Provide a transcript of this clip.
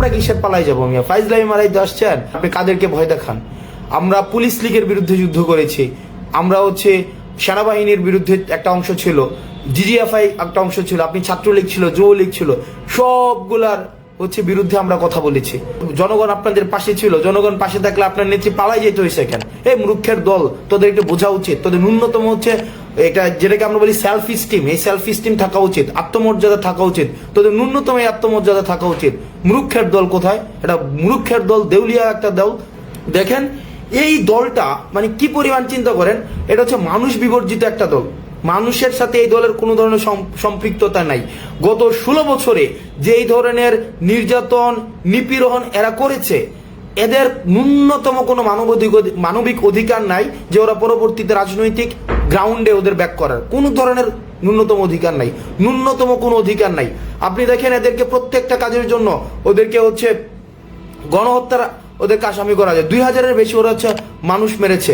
আমরা কিসের পালাই যাবো মিয়া? ফাইজলামি মারাইতে আসছেন? আপনি কাদেরকে ভয় দেখান? আমরা পুলিশ লীগের বিরুদ্ধে যুদ্ধ করেছি, আমরা সেনাবাহিনীর বিরুদ্ধে একটা অংশ ছিল, জিজিএফআই একটা অংশ ছিল, আপনি ছাত্রলীগ ছিল, যুবলীগ ছিল, সবগুলার বিরুদ্ধে আমরা কথা বলেছি। জনগণ আপনাদের পাশে ছিল, জনগণ পাশে থাকলে আপনার নেত্রী পালাই যেতে হয়েছে কেন? এই মূর্খের দল, তোদের একটু বোঝা উচিত, তোদের ন্যূনতম এটা যেটাকে আমরা বলি সেলফ স্টিম, এই সেলফ স্টিম থাকা উচিত, আত্মমর্যাদা থাকা উচিত, তোদের ন্যূনতম এই আত্মমর্যাদা থাকা উচিত। মূর্খের দল কোথায়? এটা মূর্খের দল, দেউলিয়া একটা দল। দেখেন এই দলটা মানে কি পরিমাণ, চিন্তা করেন, এটা মানুষ বিবর্জিত একটা দল। মানুষের সাথে এই দলের কোনো ধরনের সম্পৃক্ততা নাই। গত 16 বছরে যেই ধরনের নির্যাতন নিপীড়ন এরা করেছে, এদের ন্যূনতম কোনো মানবিক অধিকার নাই যে ওরা পরবর্তীতে রাজনৈতিক গ্রাউন্ডে ওদের ব্যাক করার কোনো ধরনের ন্যূনতম অধিকার নাই, ন্যূনতম কোনো অধিকার নাই। আপনি দেখেন এদেরকে প্রত্যেকটা কাজের জন্য ওদেরকে গণহত্যার ওদেরকে আসামি করা যায়। 2000-এর বেশি ওরা মানুষ মেরেছে।